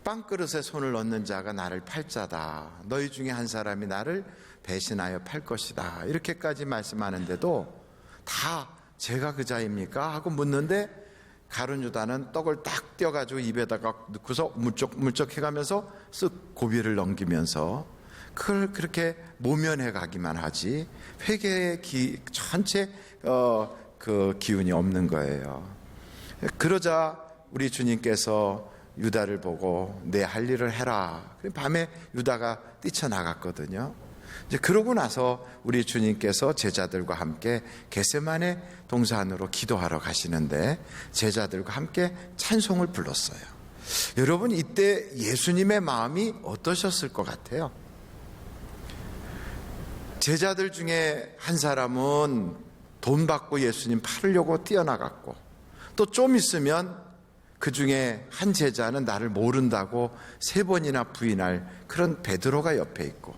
빵그릇에 손을 넣는 자가 나를 팔 자다. 너희 중에 한 사람이 나를 배신하여 팔 것이다. 이렇게까지 말씀하는데도 다 제가 그 자입니까? 하고 묻는데 가룟 유다는 떡을 딱 떼어가지고 입에다가 넣고서 물쩍물쩍 해가면서 쓱 고비를 넘기면서 그걸 그렇게 모면해 가기만 하지 회개의 전체 그 기운이 없는 거예요. 그러자 우리 주님께서 유다를 보고 내 할 일을 해라. 밤에 유다가 뛰쳐나갔거든요. 이제 그러고 나서 우리 주님께서 제자들과 함께 겟세마네 동산으로 기도하러 가시는데 제자들과 함께 찬송을 불렀어요. 여러분, 이때 예수님의 마음이 어떠셨을 것 같아요? 제자들 중에 한 사람은 돈 받고 예수님 팔으려고 뛰어나갔고, 또 좀 있으면 그 중에 한 제자는 나를 모른다고 3번이나 부인할 그런 베드로가 옆에 있고,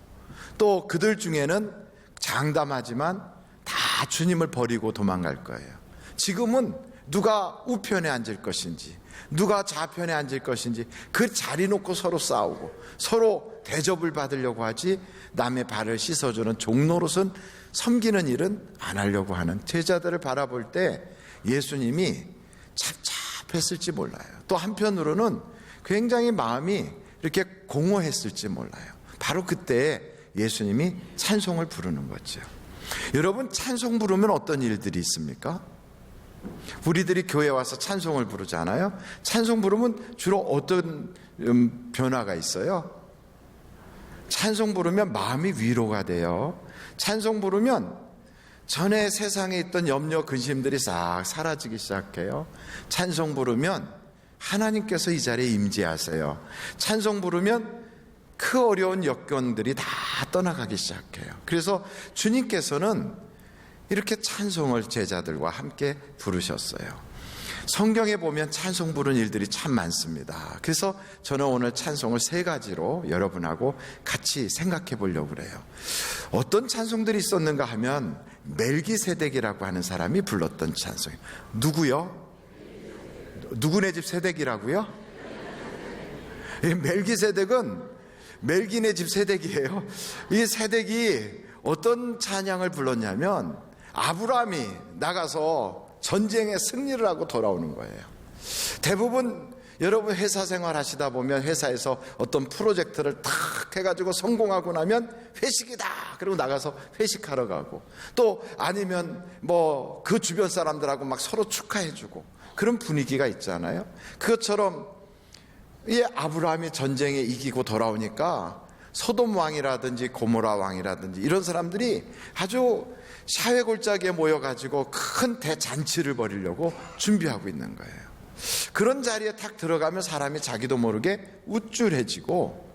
또 그들 중에는 장담하지만 다 주님을 버리고 도망갈 거예요. 지금은 누가 우편에 앉을 것인지, 누가 좌편에 앉을 것인지 그 자리 놓고 서로 싸우고 서로 대접을 받으려고 하지, 남의 발을 씻어주는 종노릇은 섬기는 일은 안 하려고 하는 제자들을 바라볼 때 예수님이 착잡했을지 몰라요. 또 한편으로는 굉장히 마음이 이렇게 공허했을지 몰라요. 바로 그때 예수님이 찬송을 부르는 거죠. 여러분, 찬송 부르면 어떤 일들이 있습니까? 우리들이 교회 와서 찬송을 부르잖아요. 찬송 부르면 주로 어떤 변화가 있어요? 찬송 부르면 마음이 위로가 돼요. 찬송 부르면 전에 세상에 있던 염려 근심들이 싹 사라지기 시작해요. 찬송 부르면 하나님께서 이 자리에 임재하세요. 찬송 부르면 그 어려운 역경들이 다 떠나가기 시작해요. 그래서 주님께서는 이렇게 찬송을 제자들과 함께 부르셨어요. 성경에 보면 찬송 부르는 일들이 참 많습니다. 그래서 저는 오늘 찬송을 3가지로 여러분하고 같이 생각해 보려고 그래요. 어떤 찬송들이 있었는가 하면 멜기세덱이라고 하는 사람이 불렀던 찬송이에요. 누구요? 누구네 집 세덱이라고요? 멜기세덱은 멜기네 집 세덱이에요. 이 세덱이 어떤 찬양을 불렀냐면 아브라함이 나가서 전쟁에 승리를 하고 돌아오는 거예요. 대부분 여러분 회사 생활 하시다 보면 회사에서 어떤 프로젝트를 탁 해가지고 성공하고 나면 회식이다 그리고 나가서 회식하러 가고, 또 아니면 뭐 그 주변 사람들하고 막 서로 축하해주고 그런 분위기가 있잖아요. 그것처럼 이 아브라함이 전쟁에 이기고 돌아오니까 소돔 왕이라든지 고모라 왕이라든지 이런 사람들이 아주 샤회골짜기에 모여가지고 큰 대잔치를 벌이려고 준비하고 있는 거예요. 그런 자리에 탁 들어가면 사람이 자기도 모르게 우쭐해지고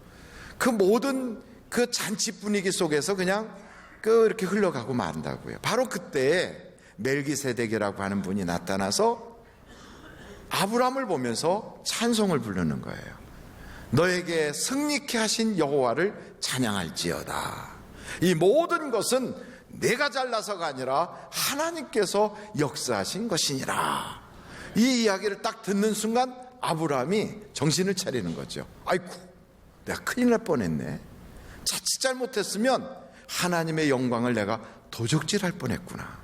그 모든 그 잔치 분위기 속에서 그냥 이렇게 흘러가고 만다고요. 바로 그때 멜기세덱이라고 하는 분이 나타나서 아브라함을 보면서 찬송을 부르는 거예요. 너에게 승리케 하신 여호와를 찬양할지어다. 이 모든 것은 내가 잘나서가 아니라 하나님께서 역사하신 것이니라. 이 이야기를 딱 듣는 순간 아브라함이 정신을 차리는 거죠. 아이고, 내가 큰일 날 뻔했네. 자칫 잘못했으면 하나님의 영광을 내가 도적질할 뻔했구나.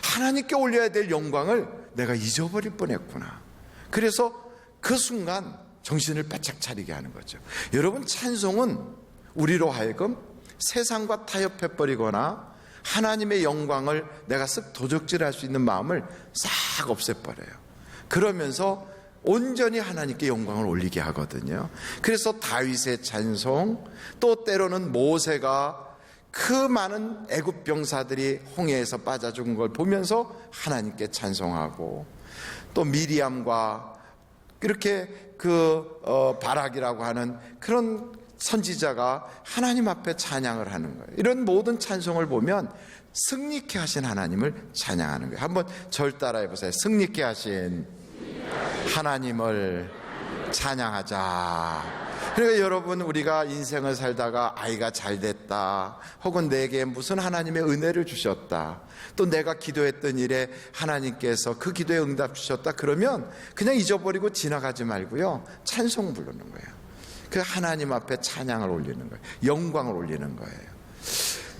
하나님께 올려야 될 영광을 내가 잊어버릴 뻔했구나. 그래서 그 순간 정신을 바짝 차리게 하는 거죠. 여러분, 찬송은 우리로 하여금 세상과 타협해버리거나 하나님의 영광을 내가 쓱 도적질할 수 있는 마음을 싹 없애버려요. 그러면서 온전히 하나님께 영광을 올리게 하거든요. 그래서 다윗의 찬송, 또 때로는 모세가 그 많은 애굽 병사들이 홍해에서 빠져 죽은 걸 보면서 하나님께 찬송하고, 또 미리암과 이렇게 바락이라고 하는 그런 선지자가 하나님 앞에 찬양을 하는 거예요. 이런 모든 찬송을 보면 승리케 하신 하나님을 찬양하는 거예요. 한번 절 따라해 보세요. 승리케 하신 하나님을 찬양하자. 그러니까 여러분, 우리가 인생을 살다가 아이가 잘 됐다, 혹은 내게 무슨 하나님의 은혜를 주셨다, 또 내가 기도했던 일에 하나님께서 그 기도에 응답 주셨다, 그러면 그냥 잊어버리고 지나가지 말고요, 찬송 부르는 거예요. 그 하나님 앞에 찬양을 올리는 거예요. 영광을 올리는 거예요.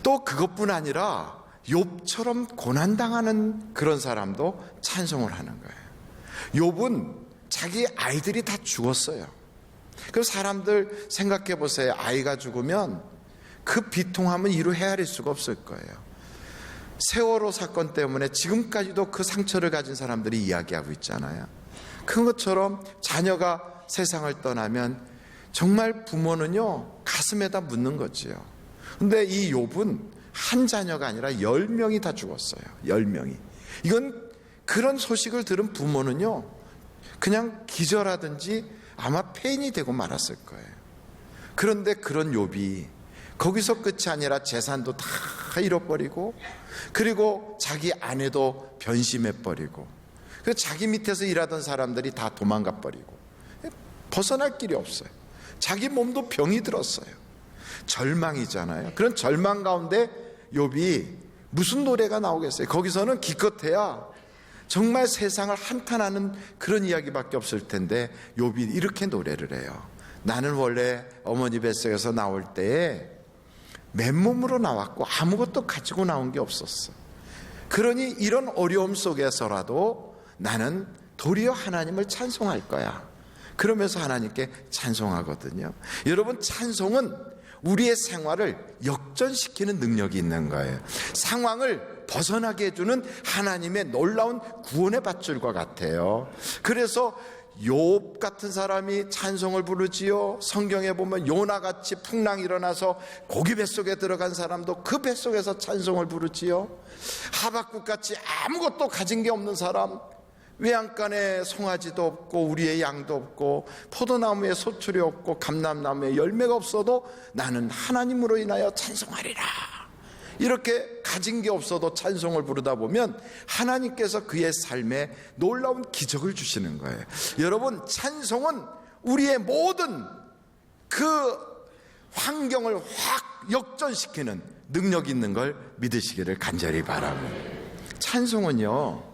또 그것뿐 아니라 욥처럼 고난당하는 그런 사람도 찬송을 하는 거예요. 욥은 자기 아이들이 다 죽었어요. 그 사람들 생각해 보세요. 아이가 죽으면 그 비통함은 이루 헤아릴 수가 없을 거예요. 세월호 사건 때문에 지금까지도 그 상처를 가진 사람들이 이야기하고 있잖아요. 그것처럼 자녀가 세상을 떠나면 정말 부모는요, 가슴에다 묻는 거지요. 근데 이 욥은 한 자녀가 아니라 10명이 다 죽었어요. 10명이. 이건 그런 소식을 들은 부모는요, 그냥 기절하든지 아마 폐인이 되고 말았을 거예요. 그런데 그런 욥이 거기서 끝이 아니라 재산도 다 잃어버리고, 그리고 자기 아내도 변심해버리고, 그리고 자기 밑에서 일하던 사람들이 다 도망가버리고, 벗어날 길이 없어요. 자기 몸도 병이 들었어요. 절망이잖아요. 그런 절망 가운데 욥이 무슨 노래가 나오겠어요? 거기서는 기껏해야 정말 세상을 한탄하는 그런 이야기밖에 없을 텐데 욥이 이렇게 노래를 해요. 나는 원래 어머니 뱃속에서 나올 때에 맨몸으로 나왔고 아무것도 가지고 나온 게 없었어. 그러니 이런 어려움 속에서라도 나는 도리어 하나님을 찬송할 거야. 그러면서 하나님께 찬송하거든요. 여러분, 찬송은 우리의 생활을 역전시키는 능력이 있는 거예요. 상황을 벗어나게 해주는 하나님의 놀라운 구원의 밧줄과 같아요. 그래서 욥 같은 사람이 찬송을 부르지요. 성경에 보면 요나같이 풍랑이 일어나서 고기 뱃속에 들어간 사람도 그 뱃속에서 찬송을 부르지요. 하박국같이 아무것도 가진 게 없는 사람, 외양간에 송아지도 없고 우리의 양도 없고 포도나무에 소출이 없고 감람나무에 열매가 없어도 나는 하나님으로 인하여 찬송하리라, 이렇게 가진 게 없어도 찬송을 부르다 보면 하나님께서 그의 삶에 놀라운 기적을 주시는 거예요. 여러분, 찬송은 우리의 모든 그 환경을 확 역전시키는 능력이 있는 걸 믿으시기를 간절히 바랍니다. 찬송은요,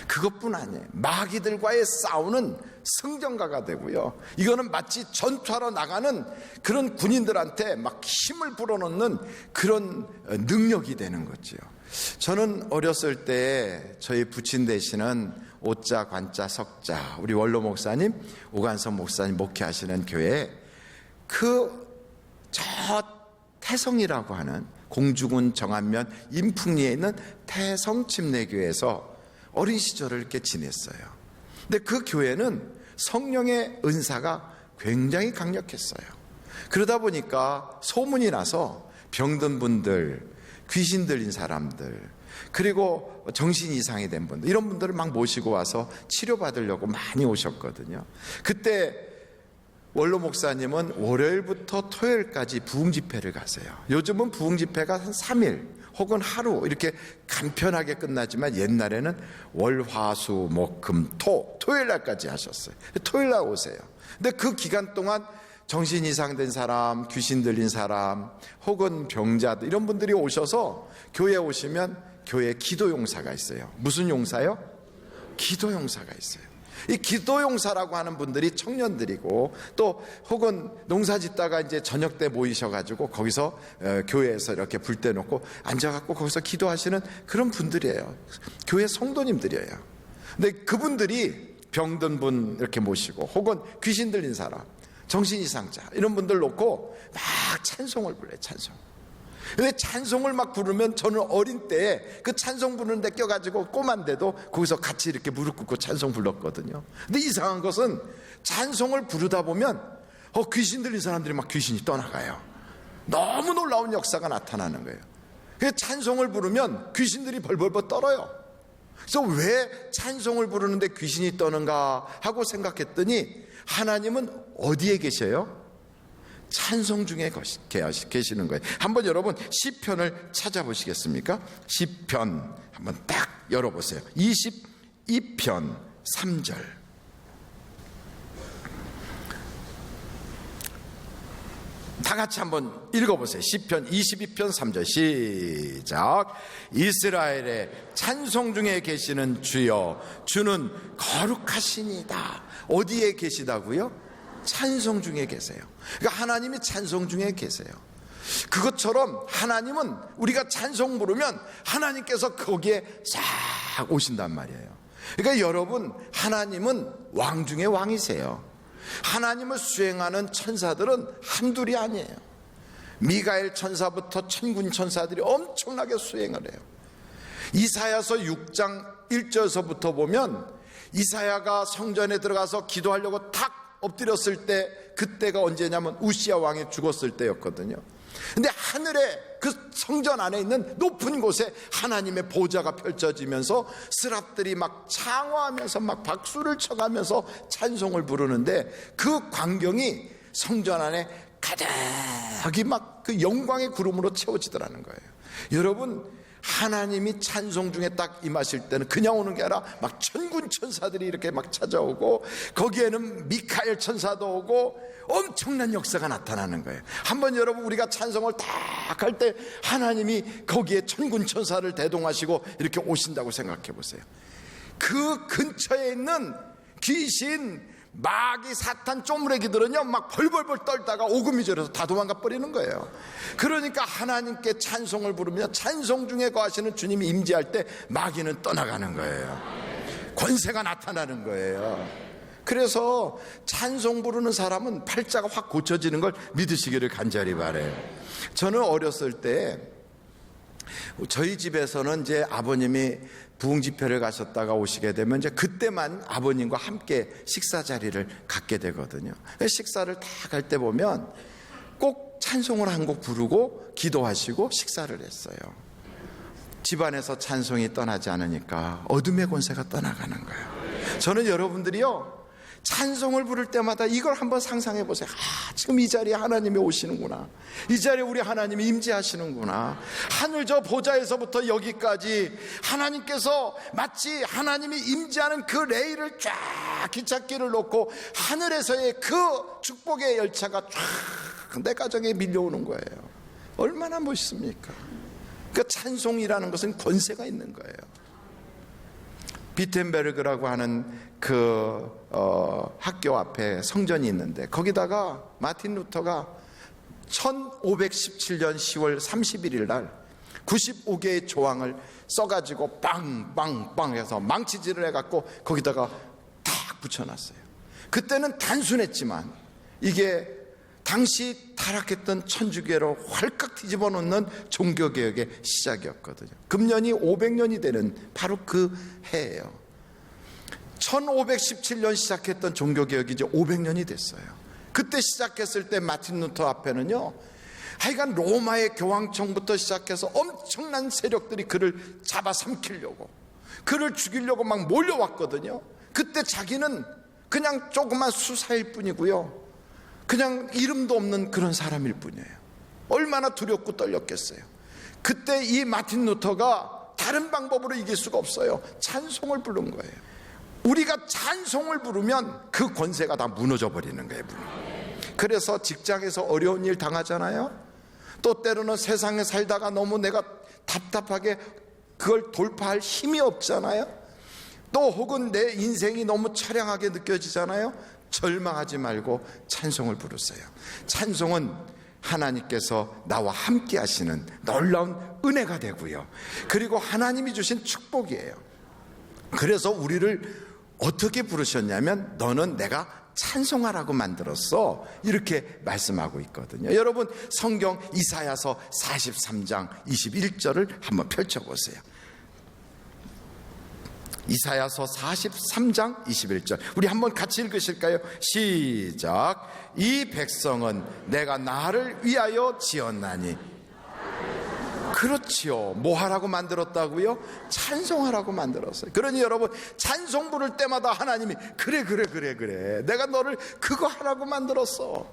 그것뿐 아니에요. 마귀들과의 싸우는 승전가가 되고요, 이거는 마치 전투하러 나가는 그런 군인들한테 막 힘을 불어넣는 그런 능력이 되는 거죠. 저는 어렸을 때 저희 부친 되시는 오자, 관자, 석자 우리 원로 목사님, 오관성 목사님 목회하시는 교회에 저 태성이라고 하는 공주군 정안면 인풍리에 있는 태성 침례교회에서 어린 시절을 이렇게 지냈어요. 근데 그 교회는 성령의 은사가 굉장히 강력했어요. 그러다 보니까 소문이 나서 병든 분들, 귀신 들린 사람들, 그리고 정신 이상이 된 분들, 이런 분들을 막 모시고 와서 치료받으려고 많이 오셨거든요. 그때 원로 목사님은 월요일부터 토요일까지 부흥 집회를 가세요. 요즘은 부흥 집회가 한 3일 혹은 하루 이렇게 간편하게 끝나지만 옛날에는 월, 화, 수, 목, 금, 토요일 날까지 하셨어요. 토요일 날 오세요. 근데 그 기간 동안 정신 이상된 사람, 귀신 들린 사람, 혹은 병자들, 이런 분들이 오셔서 교회에 오시면 교회에 기도 용사가 있어요. 무슨 용사요? 기도 용사가 있어요. 이 기도 용사라고 하는 분들이 청년들이고, 또 혹은 농사 짓다가 이제 저녁 때 모이셔가지고 거기서 교회에서 이렇게 불 때 놓고 앉아갖고 거기서 기도하시는 그런 분들이에요. 교회 성도님들이에요. 근데 그분들이 병든 분 이렇게 모시고, 혹은 귀신 들린 사람, 정신 이상자, 이런 분들 놓고 막 찬송을 불러요. 찬송. 근데 찬송을 막 부르면 저는 어린 때에 그 찬송 부르는데 껴가지고 꼬만데도 거기서 같이 이렇게 무릎 꿇고 찬송 불렀거든요. 근데 이상한 것은 찬송을 부르다 보면 귀신 들린 사람들이 막 귀신이 떠나가요. 너무 놀라운 역사가 나타나는 거예요. 그래서 찬송을 부르면 귀신들이 벌벌벌 떨어요. 그래서 왜 찬송을 부르는데 귀신이 떠는가 하고 생각했더니 하나님은 어디에 계셔요? 찬송 중에 계시는 거예요. 한번 여러분 시편을 찾아보시겠습니까? 시편 한번 딱 열어보세요. 22편 3절. 다 같이 한번 읽어보세요. 시편 22편 3절 시작. 이스라엘의 찬송 중에 계시는 주여, 주는 거룩하시니다. 어디에 계시다고요? 찬송 중에 계세요. 그러니까 하나님이 찬송 중에 계세요. 그것처럼 하나님은 우리가 찬송 부르면 하나님께서 거기에 싹 오신단 말이에요. 그러니까 여러분, 하나님은 왕 중에 왕이세요. 하나님을 수행하는 천사들은 한둘이 아니에요. 미가엘 천사부터 천군 천사들이 엄청나게 수행을 해요. 이사야서 6장 1절서부터 보면 이사야가 성전에 들어가서 기도하려고 탁 엎드렸을 때, 그때가 언제냐면 우시야 왕이 죽었을 때였거든요. 근데 하늘에 그 성전 안에 있는 높은 곳에 하나님의 보좌가 펼쳐지면서 스랍들이 막 창화하면서 막 박수를 쳐가면서 찬송을 부르는데, 그 광경이 성전 안에 가득히 막 그 영광의 구름으로 채워지더라는 거예요. 여러분, 하나님이 찬송 중에 딱 임하실 때는 그냥 오는 게 아니라 막 천군 천사들이 이렇게 막 찾아오고, 거기에는 미카엘 천사도 오고 엄청난 역사가 나타나는 거예요. 한번 여러분, 우리가 찬송을 딱 할 때 하나님이 거기에 천군 천사를 대동하시고 이렇게 오신다고 생각해 보세요. 그 근처에 있는 귀신, 마귀, 사탄, 쪼무레기들은요 막 벌벌벌 떨다가 오금이절에서 다 도망가 버리는 거예요. 그러니까 하나님께 찬송을 부르며 찬송 중에 거하시는 주님이 임재할 때 마귀는 떠나가는 거예요. 권세가 나타나는 거예요. 그래서 찬송 부르는 사람은 팔자가 확 고쳐지는 걸 믿으시기를 간절히 바라요. 저는 어렸을 때 저희 집에서는 이제 아버님이 부흥 집회를 가셨다가 오시게 되면 이제 그때만 아버님과 함께 식사 자리를 갖게 되거든요. 식사를 다 갈 때 보면 꼭 찬송을 한 곡 부르고 기도하시고 식사를 했어요. 집안에서 찬송이 떠나지 않으니까 어둠의 권세가 떠나가는 거예요. 저는 여러분들이요, 찬송을 부를 때마다 이걸 한번 상상해 보세요. 지금 이 자리에 하나님이 오시는구나. 이 자리에 우리 하나님이 임재하시는구나. 하늘 저 보좌에서부터 여기까지 하나님께서 마치 하나님이 임재하는 그 레일을 쫙 기찻길을 놓고 하늘에서의 그 축복의 열차가 쫙 내 가정에 밀려오는 거예요. 얼마나 멋있습니까? 그 찬송이라는 것은 권세가 있는 거예요. 비텐베르그라고 하는 학교 앞에 성전이 있는데, 거기다가 마틴 루터가 1517년 10월 31일 날 95개의 조항을 써가지고 빵빵빵 해서 망치질을 해갖고 거기다가 딱 붙여놨어요. 그때는 단순했지만 이게 당시 타락했던 천주교를 활깍 뒤집어 놓는 종교개혁의 시작이었거든요. 금년이 500년이 되는 바로 그 해예요. 1517년 시작했던 종교개혁이 이제 500년이 됐어요. 그때 시작했을 때 마틴 루터 앞에는요, 하여간 로마의 교황청부터 시작해서 엄청난 세력들이 그를 잡아삼키려고, 그를 죽이려고 막 몰려왔거든요. 그때 자기는 그냥 조그만 수사일 뿐이고요, 그냥 이름도 없는 그런 사람일 뿐이에요. 얼마나 두렵고 떨렸겠어요. 그때 이 마틴 루터가 다른 방법으로 이길 수가 없어요. 찬송을 부른 거예요. 우리가 찬송을 부르면 그 권세가 다 무너져 버리는 거예요. 그래서 직장에서 어려운 일 당하잖아요. 또 때로는 세상에 살다가 너무 내가 답답하게 그걸 돌파할 힘이 없잖아요. 또 혹은 내 인생이 너무 처량하게 느껴지잖아요. 절망하지 말고 찬송을 부르세요. 찬송은 하나님께서 나와 함께 하시는 놀라운 은혜가 되고요, 그리고 하나님이 주신 축복이에요. 그래서 우리를 어떻게 부르셨냐면, 너는 내가 찬송하라고 만들었어, 이렇게 말씀하고 있거든요. 여러분, 성경 이사야서 43장 21절을 한번 펼쳐보세요. 이사야서 43장 21절 우리 한번 같이 읽으실까요? 시작. 이 백성은 내가 나를 위하여 지었나니. 그렇지요. 뭐 하라고 만들었다고요? 찬송하라고 만들었어요. 그러니 여러분, 찬송 부를 때마다 하나님이 그래 내가 너를 그거 하라고 만들었어.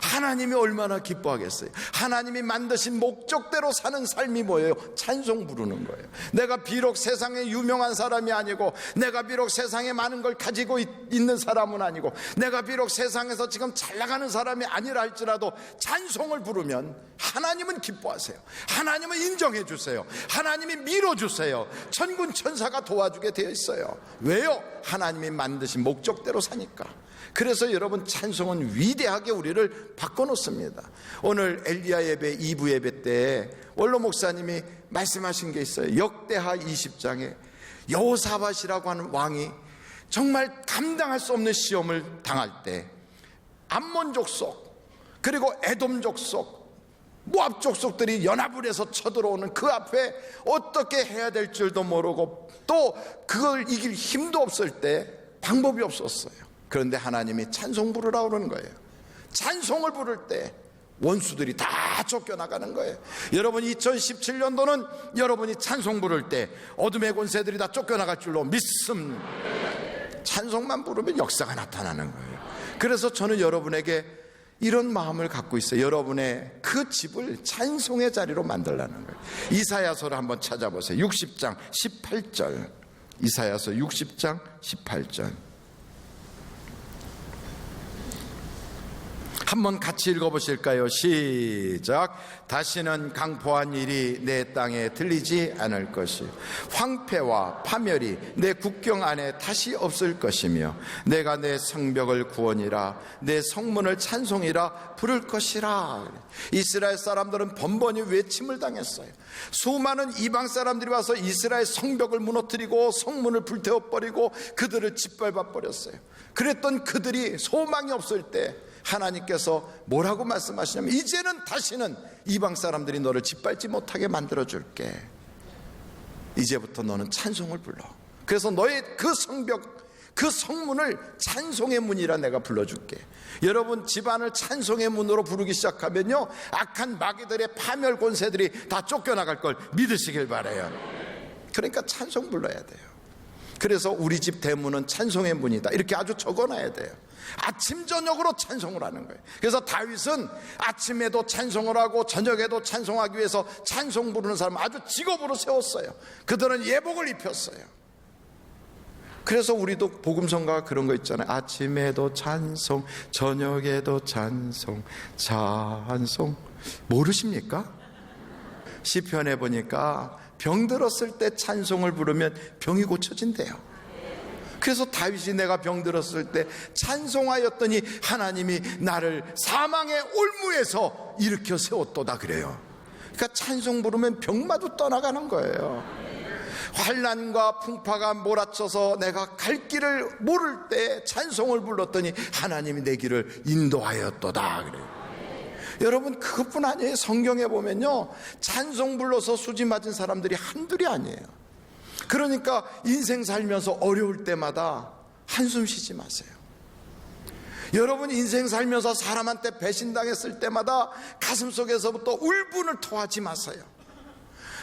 하나님이 얼마나 기뻐하겠어요. 하나님이 만드신 목적대로 사는 삶이 뭐예요? 찬송 부르는 거예요. 내가 비록 세상에 유명한 사람이 아니고, 내가 비록 세상에 많은 걸 가지고 있는 사람은 아니고, 내가 비록 세상에서 지금 잘 나가는 사람이 아니라 할지라도 찬송을 부르면 하나님은 기뻐하세요. 하나님은 인정해 주세요. 하나님이 밀어주세요. 천군 천사가 도와주게 되어 있어요. 왜요? 하나님이 만드신 목적대로 사니까. 그래서 여러분, 찬송은 위대하게 우리를 바꿔놓습니다. 오늘 엘리야 예배 2부 예배 때 원로 목사님이 말씀하신 게 있어요. 역대하 20장에 여호사밧이라고 하는 왕이 정말 감당할 수 없는 시험을 당할 때 암몬 족속, 그리고 에돔 족속, 모압 족속들이 연합을 해서 쳐들어오는 그 앞에 어떻게 해야 될 줄도 모르고, 또 그걸 이길 힘도 없을 때 방법이 없었어요. 그런데 하나님이 찬송 부르라고 그러는 거예요. 찬송을 부를 때 원수들이 다 쫓겨나가는 거예요. 여러분, 2017년도는 여러분이 찬송 부를 때 어둠의 권세들이 다 쫓겨나갈 줄로 믿습니다. 찬송만 부르면 역사가 나타나는 거예요. 그래서 저는 여러분에게 이런 마음을 갖고 있어요. 여러분의 그 집을 찬송의 자리로 만들라는 거예요. 이사야서를 한번 찾아보세요. 60장 18절. 이사야서 60장 18절. 한번 같이 읽어보실까요? 시작. 다시는 강포한 일이 내 땅에 들리지 않을 것이요, 황폐와 파멸이 내 국경 안에 다시 없을 것이며, 내가 내 성벽을 구원이라 내 성문을 찬송이라 부를 것이라. 이스라엘 사람들은 번번이 외침을 당했어요. 수많은 이방 사람들이 와서 이스라엘 성벽을 무너뜨리고 성문을 불태워버리고 그들을 짓밟아 버렸어요. 그랬던 그들이 소망이 없을 때 하나님께서 뭐라고 말씀하시냐면, 이제는 다시는 이방 사람들이 너를 짓밟지 못하게 만들어줄게. 이제부터 너는 찬송을 불러. 그래서 너의 그 성벽, 그 성문을 찬송의 문이라 내가 불러줄게. 여러분, 집안을 찬송의 문으로 부르기 시작하면요, 악한 마귀들의 파멸 권세들이 다 쫓겨나갈 걸 믿으시길 바라요. 그러니까 찬송 불러야 돼요. 그래서 우리 집 대문은 찬송의 문이다, 이렇게 아주 적어놔야 돼요. 아침 저녁으로 찬송을 하는 거예요. 그래서 다윗은 아침에도 찬송을 하고 저녁에도 찬송하기 위해서 찬송 부르는 사람을 아주 직업으로 세웠어요. 그들은 예복을 입혔어요. 그래서 우리도 복음성가가 그런 거 있잖아요. 아침에도 찬송, 저녁에도 찬송, 찬송. 모르십니까? 시편에 보니까 병들었을 때 찬송을 부르면 병이 고쳐진대요. 그래서 다윗이 내가 병들었을 때 찬송하였더니 하나님이 나를 사망의 올무에서 일으켜 세웠도다 그래요. 그러니까 찬송 부르면 병마도 떠나가는 거예요. 환난과 풍파가 몰아쳐서 내가 갈 길을 모를 때 찬송을 불렀더니 하나님이 내 길을 인도하였도다 그래요. 여러분, 그것뿐 아니에요. 성경에 보면요, 찬송 불러서 수지 맞은 사람들이 한둘이 아니에요. 그러니까 인생 살면서 어려울 때마다 한숨 쉬지 마세요. 여러분, 인생 살면서 사람한테 배신당했을 때마다 가슴속에서부터 울분을 토하지 마세요.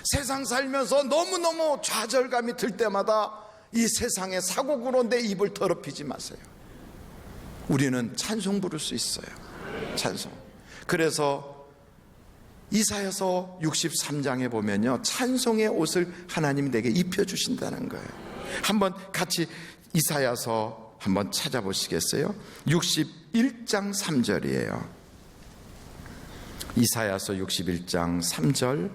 세상 살면서 너무너무 좌절감이 들 때마다 이 세상의 사고구로 내 입을 더럽히지 마세요. 우리는 찬송 부를 수 있어요. 찬송. 그래서 이사야서 63장에 보면요, 찬송의 옷을 하나님이 내게 입혀주신다는 거예요. 한번 같이 이사야서 한번 찾아보시겠어요? 61장 3절이에요. 이사야서 61장 3절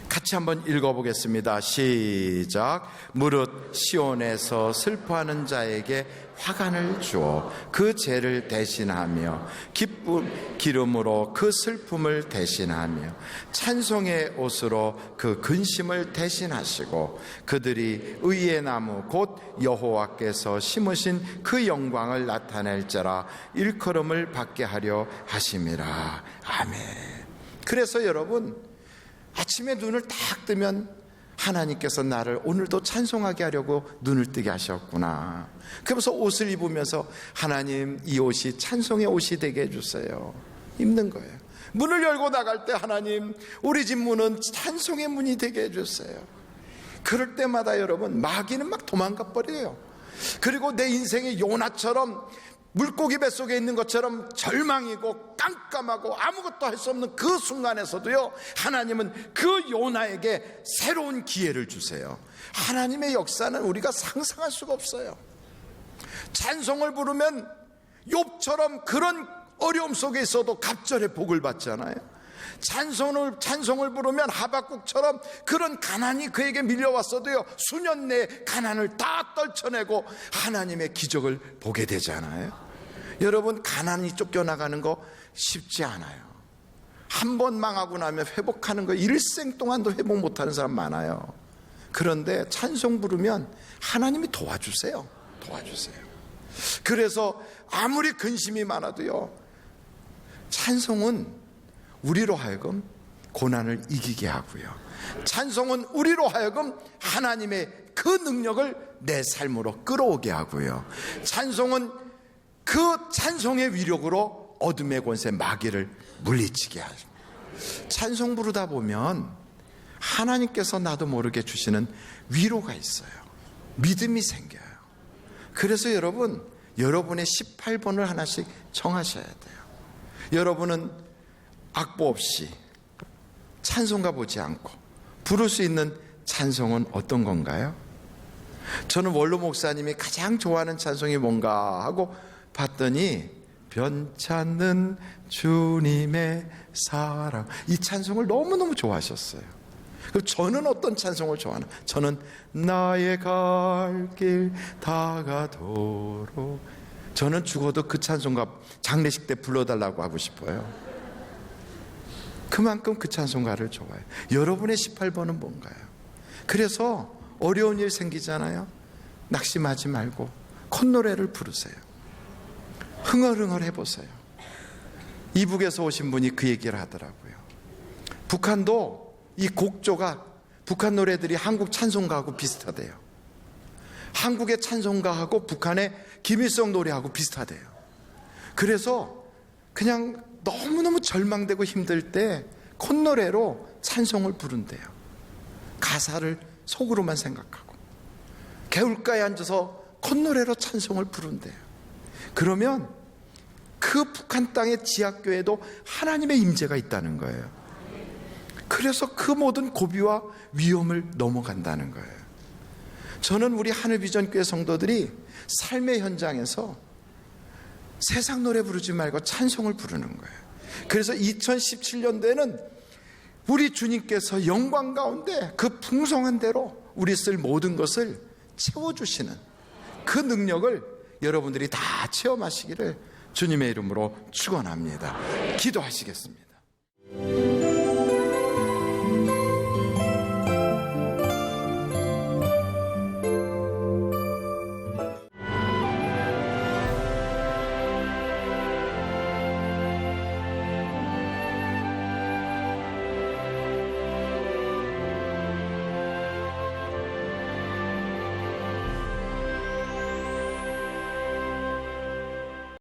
같이 한번 읽어보겠습니다. 시작. 무릇 시온에서 슬퍼하는 자에게 화관을 주어 그 죄를 대신하며 기쁨 기름으로 그 슬픔을 대신하며 찬송의 옷으로 그 근심을 대신하시고 그들이 의의 나무 곧 여호와께서 심으신 그 영광을 나타낼 자라 일컬음을 받게 하려 하심이라. 아멘. 그래서 여러분, 아침에 눈을 딱 뜨면 하나님께서 나를 오늘도 찬송하게 하려고 눈을 뜨게 하셨구나. 그러면서 옷을 입으면서 하나님, 이 옷이 찬송의 옷이 되게 해주세요. 입는 거예요. 문을 열고 나갈 때 하나님, 우리 집 문은 찬송의 문이 되게 해주세요. 그럴 때마다 여러분, 마귀는 막 도망가 버려요. 그리고 내 인생이 요나처럼 물고기 뱃속에 있는 것처럼 절망이고 깜깜하고 아무것도 할 수 없는 그 순간에서도요, 하나님은 그 요나에게 새로운 기회를 주세요. 하나님의 역사는 우리가 상상할 수가 없어요. 찬송을 부르면 욥처럼 그런 어려움 속에 있어도 갑절의 복을 받잖아요. 찬송을 부르면 하박국처럼 그런 가난이 그에게 밀려왔어도요, 수년 내에 가난을 다 떨쳐내고 하나님의 기적을 보게 되잖아요. 여러분, 가난이 쫓겨나가는 거 쉽지 않아요. 한 번 망하고 나면 회복하는 거 일생 동안도 회복 못하는 사람 많아요. 그런데 찬송 부르면 하나님이 도와주세요. 그래서 아무리 근심이 많아도요, 찬송은 우리로 하여금 고난을 이기게 하고요, 찬송은 우리로 하여금 하나님의 그 능력을 내 삶으로 끌어오게 하고요, 찬송은 그 찬송의 위력으로 어둠의 권세 마귀를 물리치게 하죠. 찬송 부르다 보면 하나님께서 나도 모르게 주시는 위로가 있어요. 믿음이 생겨요. 그래서 여러분, 여러분의 18번을 하나씩 청하셔야 돼요. 여러분은 악보 없이 찬송가 보지 않고 부를 수 있는 찬송은 어떤 건가요? 저는 원로 목사님이 가장 좋아하는 찬송이 뭔가 하고 봤더니 변찮는 주님의 사랑, 이 찬송을 너무너무 좋아하셨어요. 그럼 저는 어떤 찬송을 좋아하나? 저는 나의 갈 길 다가도록, 저는 죽어도 그 찬송가 장례식 때 불러달라고 하고 싶어요. 그만큼 그 찬송가를 좋아해요. 여러분의 18번은 뭔가요? 그래서 어려운 일 생기잖아요. 낙심하지 말고 콧노래를 부르세요. 흥얼흥얼 해보세요. 이북에서 오신 분이 그 얘기를 하더라고요. 북한도 이 곡조가, 북한 노래들이 한국 찬송가하고 비슷하대요. 한국의 찬송가하고 북한의 김일성 노래하고 비슷하대요. 그래서 그냥 너무너무 절망되고 힘들 때 콧노래로 찬송을 부른대요. 가사를 속으로만 생각하고 개울가에 앉아서 콧노래로 찬송을 부른대요. 그러면 그 북한 땅의 지하교회에도 하나님의 임재가 있다는 거예요. 그래서 그 모든 고비와 위험을 넘어간다는 거예요. 저는 우리 하늘비전교회 성도들이 삶의 현장에서 세상 노래 부르지 말고 찬송을 부르는 거예요. 그래서 2017년도에는 우리 주님께서 영광 가운데 그 풍성한 대로 우리 쓸 모든 것을 채워주시는 그 능력을 여러분들이 다 체험하시기를 주님의 이름으로 축원합니다. 기도하시겠습니다.